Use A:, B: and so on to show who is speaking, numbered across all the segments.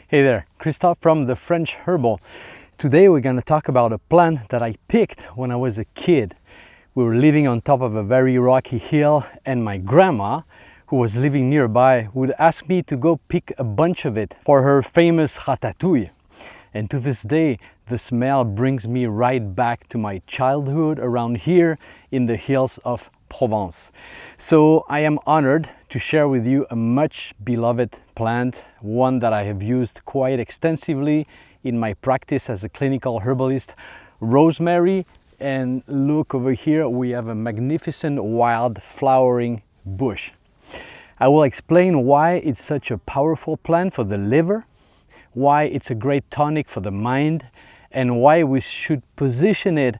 A: Hey there, Christophe from the French Herbal. Today we're going to talk about a plant that I picked when I was a kid. We were living on top of a very rocky hill and my grandma, who was living nearby, would ask me to go pick a bunch of it for her famous ratatouille. And to this day, the smell brings me right back to my childhood around here in the hills of Provence. So I am honored to share with you a much beloved plant, one that I have used quite extensively in my practice as a clinical herbalist, rosemary. And look over here, we have a magnificent wild flowering bush. I will explain why it's such a powerful plant for the liver, why it's a great tonic for the mind, and why we should position it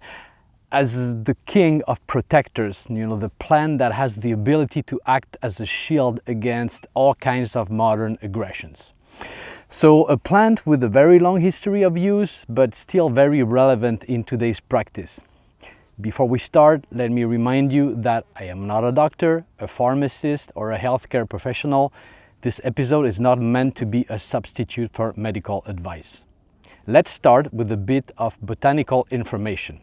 A: as the king of protectors, the plant that has the ability to act as a shield against all kinds of modern aggressions. So a plant with a very long history of use, but still very relevant in today's practice. Before we start, let me remind you that I am not a doctor, a pharmacist, or a healthcare professional. This episode is not meant to be a substitute for medical advice. Let's start with a bit of botanical information.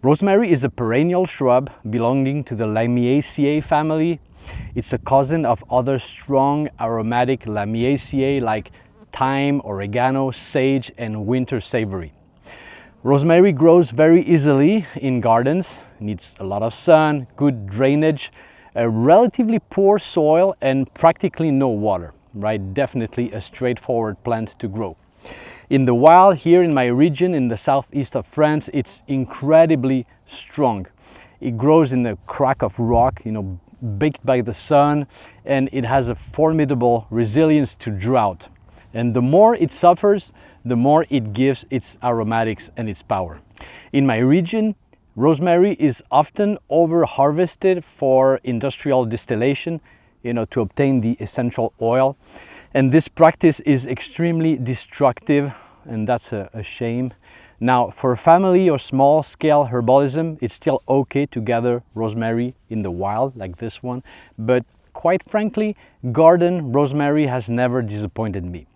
A: Rosemary is a perennial shrub belonging to the Lamiaceae family. It's a cousin of other strong aromatic Lamiaceae like thyme, oregano, sage, and winter savory. Rosemary grows very easily in gardens, needs a lot of sun, good drainage, a relatively poor soil, and practically no water, right? Definitely a straightforward plant to grow. In the wild, here in my region, in the southeast of France, it's incredibly strong. It grows in a crack of rock, baked by the sun, and it has a formidable resilience to drought. And the more it suffers, the more it gives its aromatics and its power. In my region, rosemary is often over-harvested for industrial distillation, to obtain the essential oil. And this practice is extremely destructive, and that's a shame. Now, for family or small-scale herbalism, it's still okay to gather rosemary in the wild, like this one. But quite frankly, garden rosemary has never disappointed me.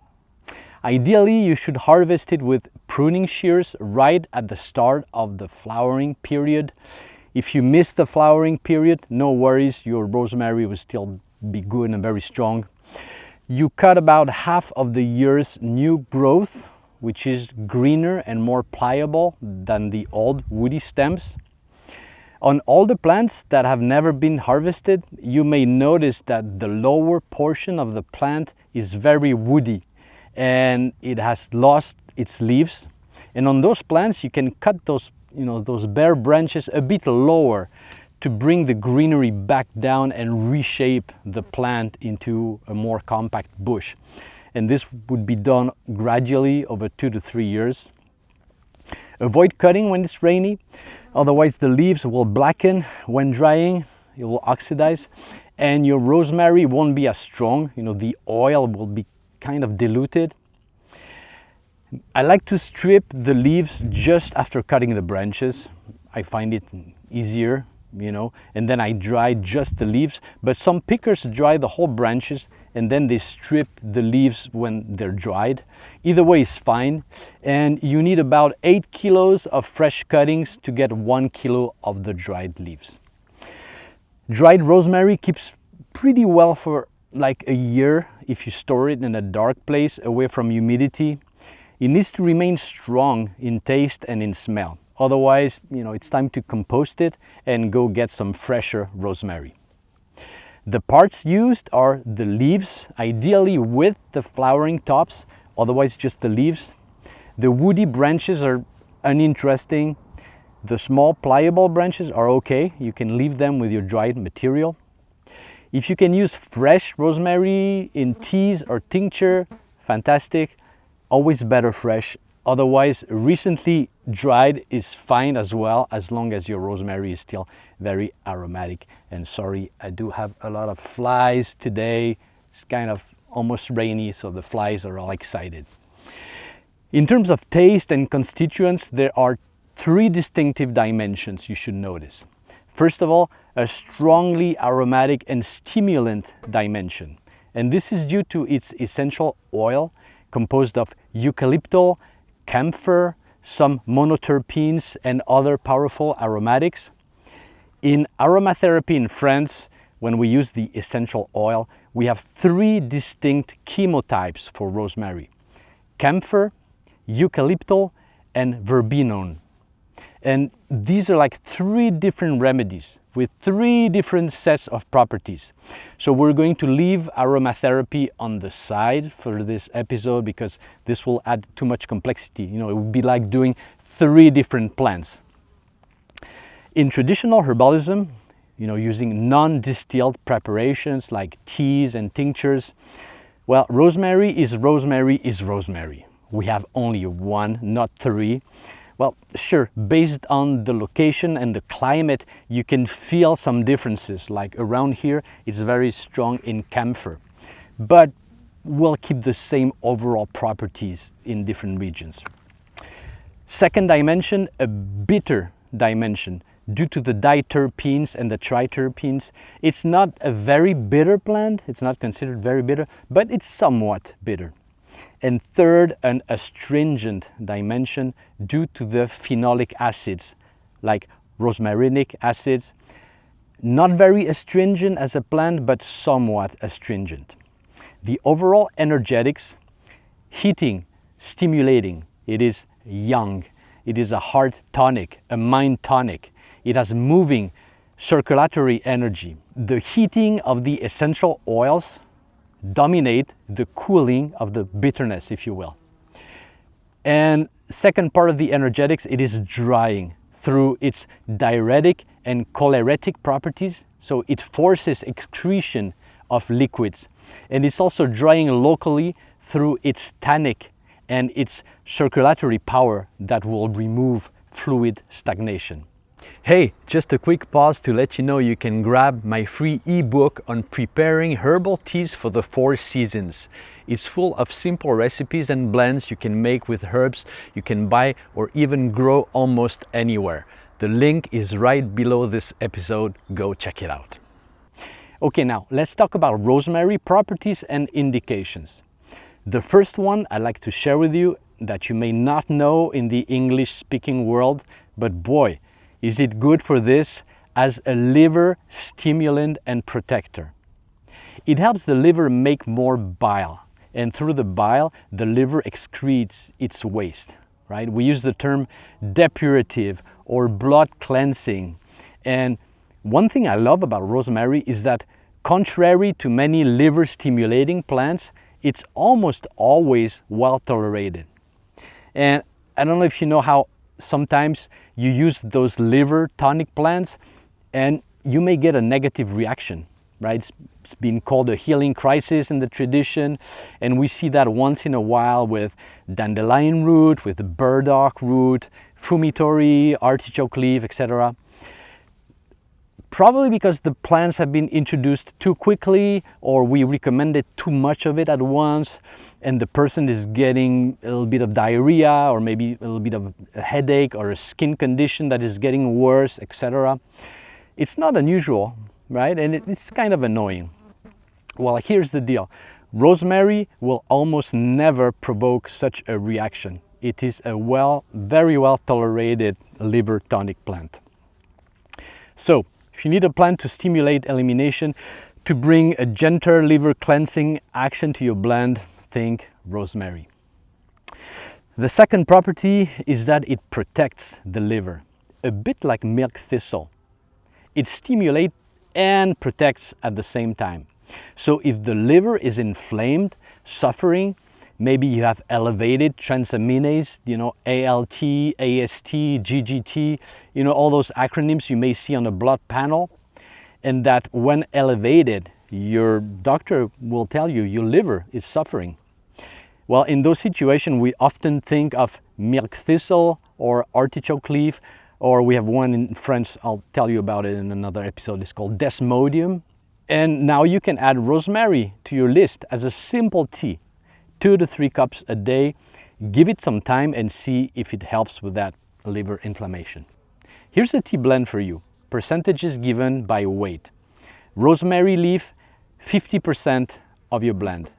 A: Ideally, you should harvest it with pruning shears right at the start of the flowering period. If you miss the flowering period, no worries, your rosemary will still be good and very strong. You cut about half of the year's new growth, which is greener and more pliable than the old woody stems. On all the plants that have never been harvested, you may notice that the lower portion of the plant is very woody and it has lost its leaves. And on those plants, you can cut those bare branches a bit lower to bring the greenery back down and reshape the plant into a more compact bush. And this would be done gradually over 2 to 3 years. Avoid cutting when it's rainy, otherwise the leaves will blacken when drying, it will oxidize, and your rosemary won't be as strong, the oil will be kind of diluted. I like to strip the leaves just after cutting the branches. I find it easier, and then I dry just the leaves, but some pickers dry the whole branches and then they strip the leaves when they're dried. Either way is fine, and you need about 8 kilos of fresh cuttings to get 1 kilo of the dried leaves. Dried rosemary keeps pretty well for like a year if you store it in a dark place away from humidity. It needs to remain strong in taste and in smell. Otherwise, it's time to compost it and go get some fresher rosemary. The parts used are the leaves, ideally with the flowering tops, otherwise just the leaves. The woody branches are uninteresting. The small pliable branches are okay. You can leave them with your dried material. If you can use fresh rosemary in teas or tincture, fantastic. Always better fresh. Otherwise, recently dried is fine as well, as long as your rosemary is still very aromatic. And sorry, I do have a lot of flies today. It's kind of almost rainy, so the flies are all excited. In terms of taste and constituents, there are 3 distinctive dimensions you should notice. First of all, a strongly aromatic and stimulant dimension. And this is due to its essential oil, composed of eucalyptol, camphor, some monoterpenes, and other powerful aromatics. In aromatherapy in France, when we use the essential oil, we have 3 distinct chemotypes for rosemary: camphor, eucalyptol, and verbenone. And these are like 3 different remedies with 3 different sets of properties. So we're going to leave aromatherapy on the side for this episode because this will add too much complexity. You know, it would be like doing 3 different plants. In traditional herbalism, you know, using non-distilled preparations like teas and tinctures, well, rosemary is rosemary is rosemary. We have only 1, not 3. Well, sure, based on the location and the climate, you can feel some differences. Like around here, it's very strong in camphor, but we'll keep the same overall properties in different regions. Second dimension, a bitter dimension. Due to the diterpenes and the triterpenes, it's not a very bitter plant. It's not considered very bitter, but it's somewhat bitter. And third, an astringent dimension due to the phenolic acids like rosmarinic acids. Not very astringent as a plant, but somewhat astringent. The overall energetics, heating, stimulating. It is young. It is a heart tonic, a mind tonic. It has moving circulatory energy. The heating of the essential oils dominate the cooling of the bitterness, if you will. And second part of the energetics, it is drying through its diuretic and choleretic properties. So it forces excretion of liquids. And it's also drying locally through its tannic and its circulatory power that will remove fluid stagnation. Hey, just a quick pause to let you know you can grab my free ebook on preparing herbal teas for the 4 seasons. It's full of simple recipes and blends you can make with herbs you can buy or even grow almost anywhere. The link is right below this episode. Go check it out. Okay, now let's talk about rosemary properties and indications. The first one I'd like to share with you that you may not know in the English-speaking world, but boy, is it good for this as a liver stimulant and protector. It helps the liver make more bile, and through the bile, the liver excretes its waste, right? We use the term depurative or blood cleansing. And one thing I love about rosemary is that contrary to many liver stimulating plants, it's almost always well tolerated. And I don't know if you know how sometimes you use those liver tonic plants and you may get a negative reaction, right? It's been called a healing crisis in the tradition, and we see that once in a while with dandelion root, with burdock root, fumitory, artichoke leaf, etc. Probably because the plants have been introduced too quickly, or we recommended too much of it at once, and the person is getting a little bit of diarrhea, or maybe a little bit of a headache or a skin condition that is getting worse, etc. It's not unusual, right? And it's kind of annoying. Well, here's the deal. Rosemary will almost never provoke such a reaction. It is a very well tolerated liver tonic plant. So, if you need a plant to stimulate elimination, to bring a gentle liver cleansing action to your blend, think rosemary. The second property is that it protects the liver, a bit like milk thistle. It stimulates and protects at the same time. So if the liver is inflamed, suffering, maybe you have elevated transaminase, ALT, AST, GGT, all those acronyms you may see on the blood panel, and that when elevated, your doctor will tell you your liver is suffering. Well, in those situations, we often think of milk thistle or artichoke leaf, or we have one in French, I'll tell you about it in another episode, it's called desmodium. And now you can add rosemary to your list as a simple tea. 2 to 3 cups a day. Give it some time and see if it helps with that liver inflammation. Here's a tea blend for you. Percentages given by weight. Rosemary leaf, 50% of your blend.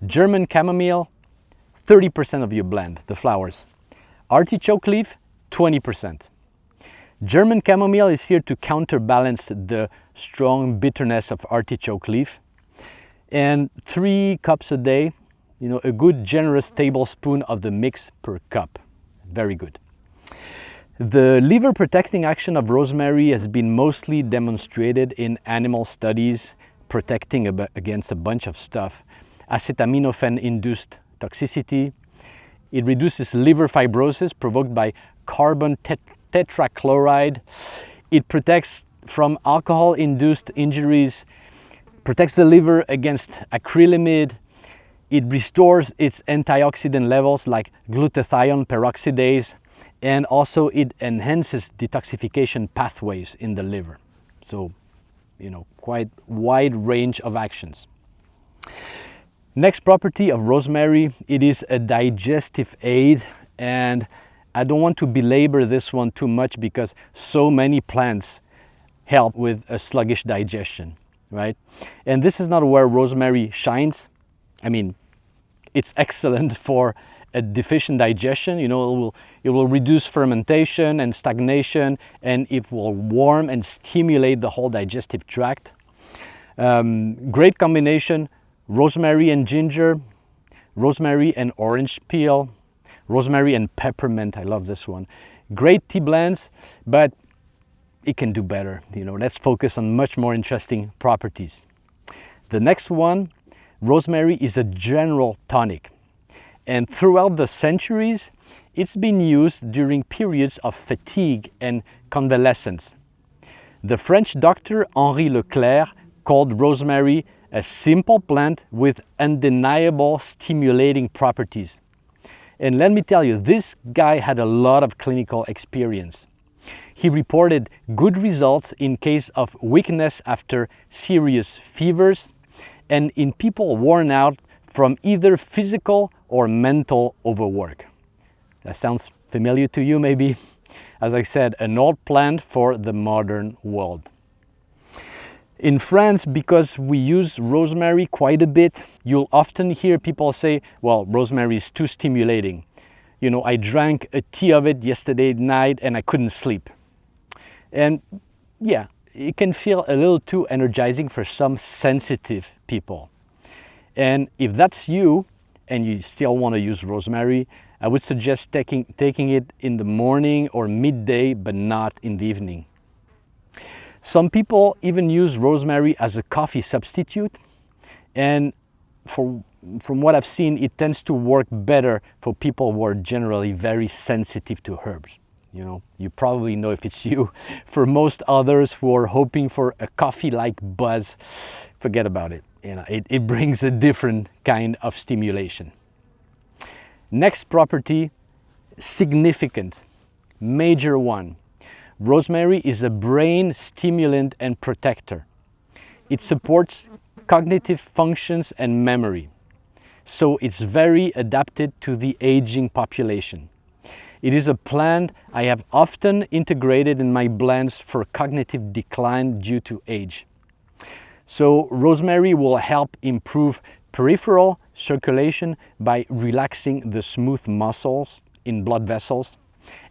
A: German chamomile, 30% of your blend, the flowers. Artichoke leaf, 20%. German chamomile is here to counterbalance the strong bitterness of artichoke leaf. And 3 cups a day, a good generous tablespoon of the mix per cup. Very good. The liver protecting action of rosemary has been mostly demonstrated in animal studies, protecting against a bunch of stuff. Acetaminophen-induced toxicity. It reduces liver fibrosis provoked by carbon tetrachloride. It protects from alcohol-induced injuries, protects the liver against acrylamide. It restores its antioxidant levels like glutathione peroxidase, and also it enhances detoxification pathways in the liver. So, quite wide range of actions. Next property of rosemary, it is a digestive aid, and I don't want to belabor this one too much because so many plants help with a sluggish digestion, right? And this is not where rosemary shines. I mean, it's excellent for a deficient digestion. It will reduce fermentation and stagnation, and it will warm and stimulate the whole digestive tract. Great combination, rosemary and ginger, rosemary and orange peel, rosemary and peppermint. I love this one. Great tea blends, but it can do better. Let's focus on much more interesting properties. The next one, rosemary is a general tonic. And throughout the centuries, it's been used during periods of fatigue and convalescence. The French doctor Henri Leclerc called rosemary a simple plant with undeniable stimulating properties. And let me tell you, this guy had a lot of clinical experience. He reported good results in case of weakness after serious fevers and in people worn out from either physical or mental overwork. That sounds familiar to you maybe? As I said, an old plant for the modern world. In France, because we use rosemary quite a bit, you'll often hear people say, well, rosemary is too stimulating. I drank a tea of it yesterday night and I couldn't sleep. And yeah, it can feel a little too energizing for some sensitive people. And if that's you, and you still want to use rosemary, I would suggest taking it in the morning or midday, but not in the evening. Some people even use rosemary as a coffee substitute, and from what I've seen, it tends to work better for people who are generally very sensitive to herbs. You probably know if it's you. For most others who are hoping for a coffee-like buzz, forget about it. It brings a different kind of stimulation. Next property, significant, major one. Rosemary is a brain stimulant and protector. It supports cognitive functions and memory. So it's very adapted to the aging population. It is a plant I have often integrated in my blends for cognitive decline due to age. So rosemary will help improve peripheral circulation by relaxing the smooth muscles in blood vessels.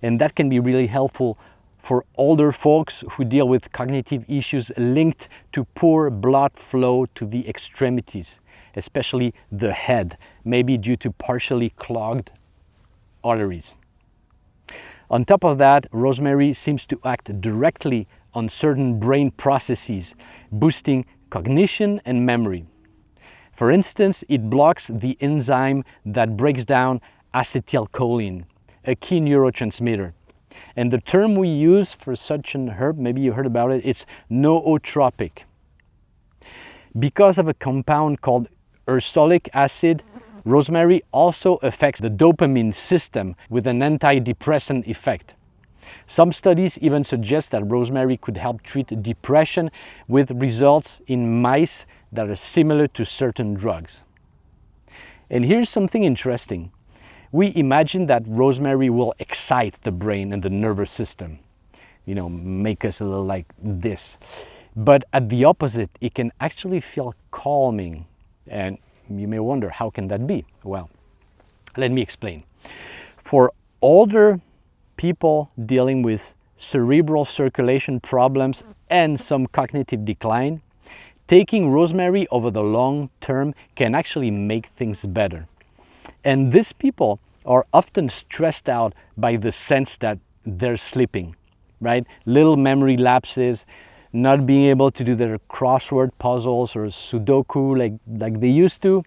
A: And that can be really helpful for older folks who deal with cognitive issues linked to poor blood flow to the extremities, especially the head, maybe due to partially clogged arteries. On top of that, rosemary seems to act directly on certain brain processes, boosting cognition and memory. For instance, it blocks the enzyme that breaks down acetylcholine, a key neurotransmitter. And the term we use for such an herb, maybe you heard about it, it's nootropic. Because of a compound called ursolic acid, rosemary also affects the dopamine system with an antidepressant effect. Some studies even suggest that rosemary could help treat depression with results in mice that are similar to certain drugs. And here's something interesting. We imagine that rosemary will excite the brain and the nervous system, make us a little like this. But at the opposite, it can actually feel calming. And you may wonder, how can that be? Well, Let me explain. For older people dealing with cerebral circulation problems and some cognitive decline, taking rosemary over the long term can actually make things better. And these people are often stressed out by the sense that they're sleeping, right? Little memory lapses, not being able to do their crossword puzzles or Sudoku like they used to.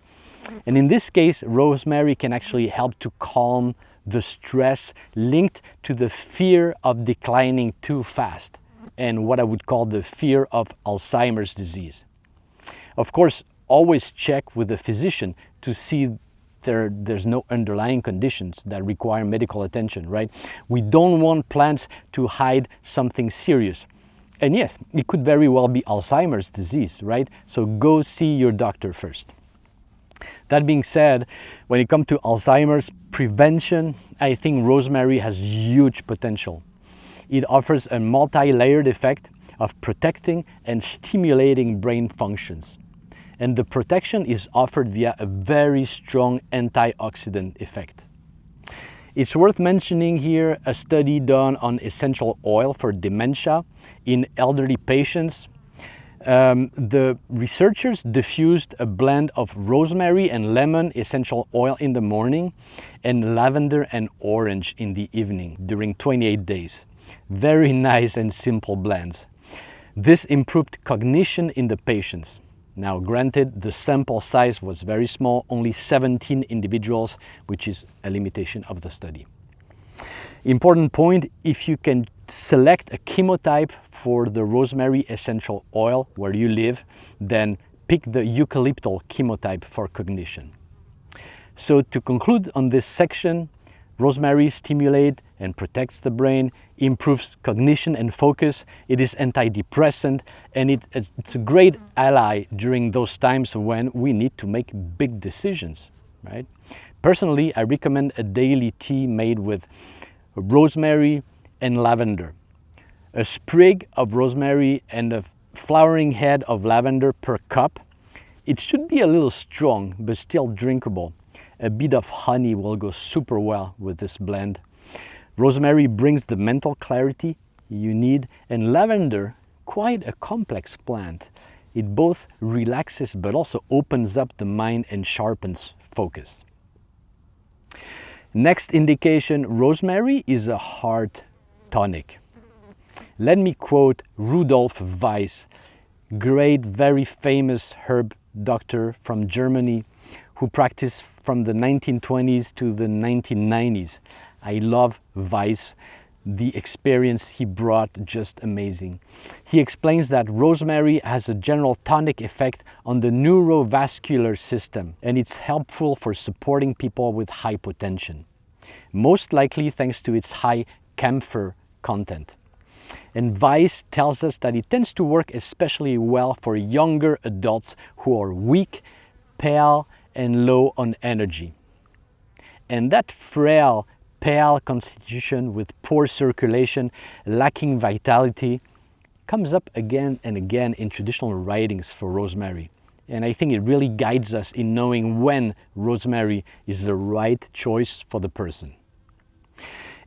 A: And in this case, rosemary can actually help to calm the stress linked to the fear of declining too fast and what I would call the fear of Alzheimer's disease. Of course, always check with a physician to see there's no underlying conditions that require medical attention, right? We don't want plants to hide something serious. And yes, it could very well be Alzheimer's disease, right? So go see your doctor first. That being said, when it comes to Alzheimer's prevention, I think rosemary has huge potential. It offers a multi-layered effect of protecting and stimulating brain functions. And the protection is offered via a very strong antioxidant effect. It's worth mentioning here a study done on essential oil for dementia in elderly patients. The researchers diffused a blend of rosemary and lemon essential oil in the morning and lavender and orange in the evening during 28 days. Very nice and simple blends. This improved cognition in the patients. Now, granted, the sample size was very small, only 17 individuals, which is a limitation of the study. Important point, if you can select a chemotype for the rosemary essential oil where you live, then pick the eucalyptal chemotype for cognition. So to conclude on this section, rosemary stimulates and protects the brain, improves cognition and focus. It is antidepressant, and it's a great ally during those times when we need to make big decisions, right? Personally, I recommend a daily tea made with rosemary and lavender. A sprig of rosemary and a flowering head of lavender per cup. It should be a little strong, but still drinkable. A bit of honey will go super well with this blend. Rosemary brings the mental clarity you need, and lavender, quite a complex plant. It both relaxes but also opens up the mind and sharpens focus. Next indication, rosemary is a heart tonic. Let me quote Rudolf Weiss, great, very famous herb doctor from Germany who practiced from the 1920s to the 1990s. I love Weiss. The experience he brought, just amazing. He explains that rosemary has a general tonic effect on the neurovascular system, and it's helpful for supporting people with hypotension, most likely thanks to its high camphor content. And Weiss tells us that it tends to work especially well for younger adults who are weak, pale, and low on energy. And that frail, pale constitution with poor circulation, lacking vitality, comes up again and again in traditional writings for rosemary. And I think it really guides us in knowing when rosemary is the right choice for the person.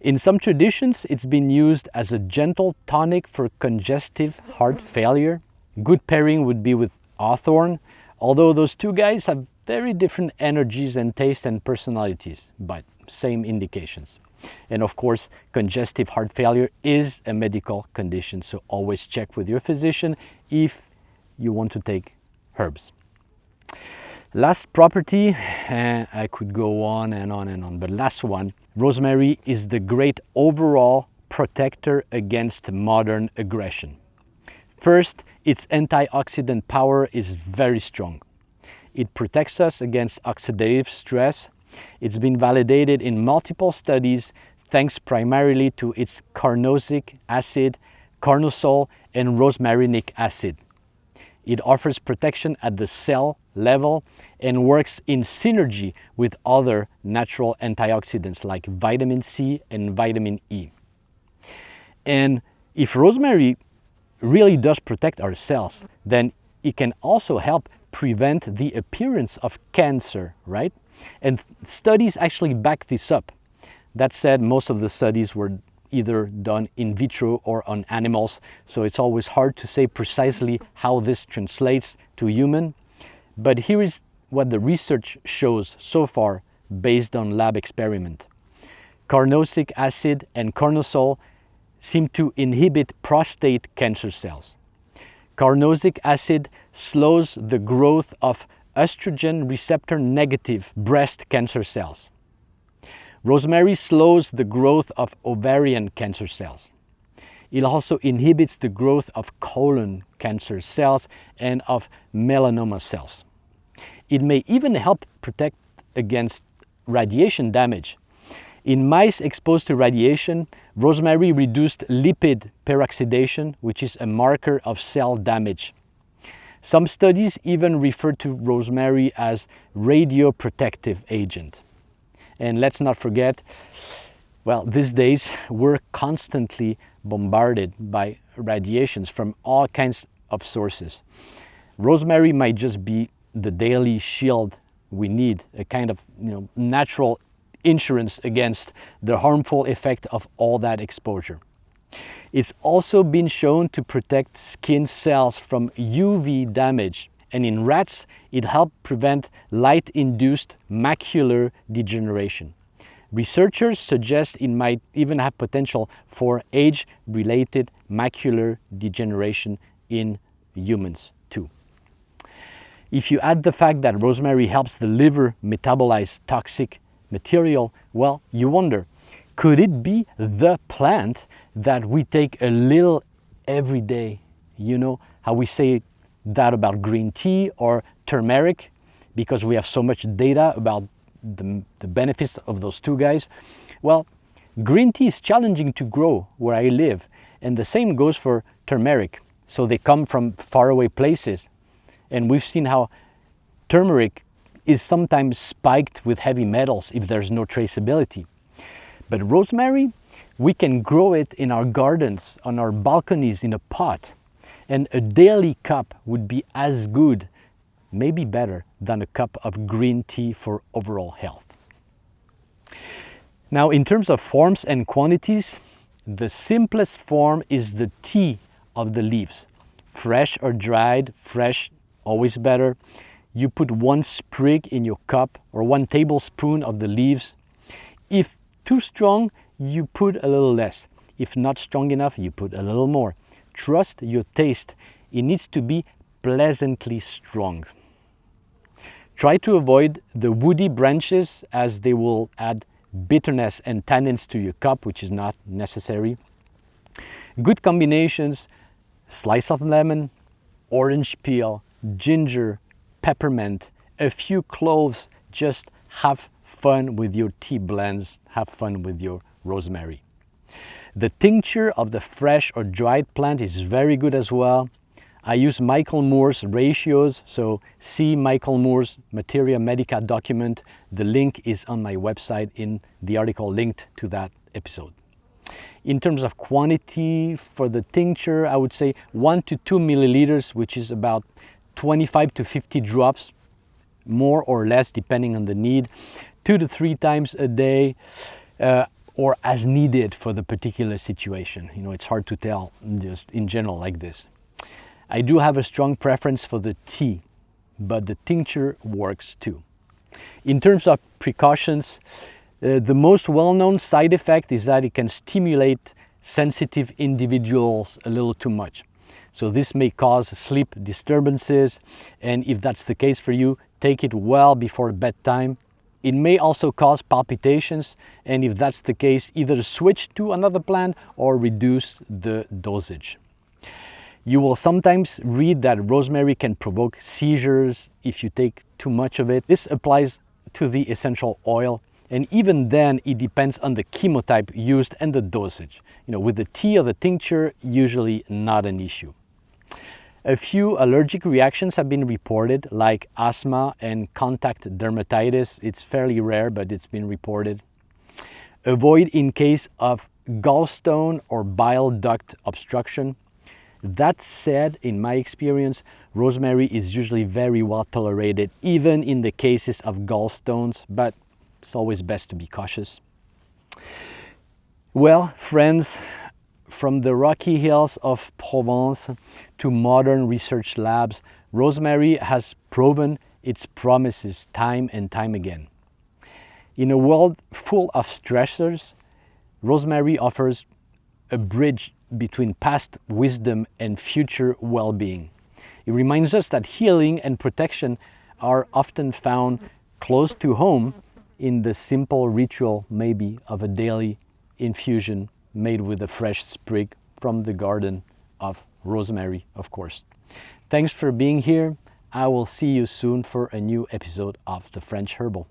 A: In some traditions, it's been used as a gentle tonic for congestive heart failure. Good pairing would be with hawthorn, although those two guys have very different energies and tastes and personalities, but same indications. And of course, congestive heart failure is a medical condition, so always check with your physician if you want to take herbs. Last property, I could go on and on and on, but last one, rosemary is the great overall protector against modern aggression. First, its antioxidant power is very strong. It protects us against oxidative stress. It's been validated in multiple studies thanks primarily to its carnosic acid, carnosol, and rosmarinic acid. It offers protection at the cell level and works in synergy with other natural antioxidants like vitamin C and vitamin E. And if rosemary really does protect our cells, then it can also help prevent the appearance of cancer, right? And studies actually back this up. That said, most of the studies were either done in vitro or on animals, so it's always hard to say precisely how this translates to human. But here is what the research shows so far based on lab experiment. Carnosic acid and carnosol seem to inhibit prostate cancer cells. Carnosic acid slows the growth of estrogen receptor negative breast cancer cells. Rosemary slows the growth of ovarian cancer cells. It also inhibits the growth of colon cancer cells and of melanoma cells. It may even help protect against radiation damage. In mice exposed to radiation, rosemary reduced lipid peroxidation, which is a marker of cell damage. Some studies even refer to rosemary as radioprotective agent. And let's not forget, well, these days we're constantly bombarded by radiations from all kinds of sources. Rosemary might just be the daily shield we need, a kind of natural insurance against the harmful effect of all that exposure. It's also been shown to protect skin cells from UV damage, and in rats it helped prevent light-induced macular degeneration. Researchers suggest it might even have potential for age-related macular degeneration in humans too. If you add the fact that rosemary helps the liver metabolize toxic material, well, you wonder, could it be the plant that we take a little every day? You know how we say that about green tea or turmeric, because we have so much data about the benefits of those two guys. Well, green tea is challenging to grow where I live, and the same goes for turmeric. So they come from faraway places, and we've seen how turmeric is sometimes spiked with heavy metals if there's no traceability. But rosemary, we can grow it in our gardens, on our balconies, in a pot. And a daily cup would be as good, maybe better, than a cup of green tea for overall health. Now, in terms of forms and quantities, the simplest form is the tea of the leaves. Fresh or dried, fresh, always better. You put 1 sprig in your cup or 1 tablespoon of the leaves. If too strong, you put a little less. If not strong enough, you put a little more. Trust your taste. It needs to be pleasantly strong. Try to avoid the woody branches, as they will add bitterness and tannins to your cup, which is not necessary. Good combinations: slice of lemon, orange peel, ginger, peppermint, a few cloves. Just have fun with your tea blends, have fun with your rosemary. The tincture of the fresh or dried plant is very good as well. I use Michael Moore's ratios, so see Michael Moore's Materia Medica document. The link is on my website in the article linked to that episode. In terms of quantity for the tincture, I would say 1 to 2 milliliters, which is about 25 to 50 drops, more or less depending on the need, 2 to 3 times a day, or as needed for the particular situation. It's hard to tell just in general like this. I do have a strong preference for the tea, but the tincture works too. In terms of precautions, the most well-known side effect is that it can stimulate sensitive individuals a little too much. So this may cause sleep disturbances, and if that's the case for you, take it well before bedtime. It may also cause palpitations, and if that's the case, either switch to another plant or reduce the dosage. You will sometimes read that rosemary can provoke seizures if you take too much of it. This applies to the essential oil, and even then it depends on the chemotype used and the dosage. With the tea or the tincture, usually not an issue. A few allergic reactions have been reported, like asthma and contact dermatitis. It's fairly rare, but it's been reported. Avoid in case of gallstone or bile duct obstruction. That said, in my experience, Rosemary is usually very well tolerated, even in the cases of gallstones, but it's always best to be cautious. Well, friends, from the rocky hills of Provence to modern research labs, rosemary has proven its promises time and time again. In a world full of stressors, rosemary offers a bridge between past wisdom and future well-being. It reminds us that healing and protection are often found close to home in the simple ritual, maybe, of a daily infusion made with a fresh sprig from the garden of rosemary, of course. Thanks for being here. I will see you soon for a new episode of The French Herbal.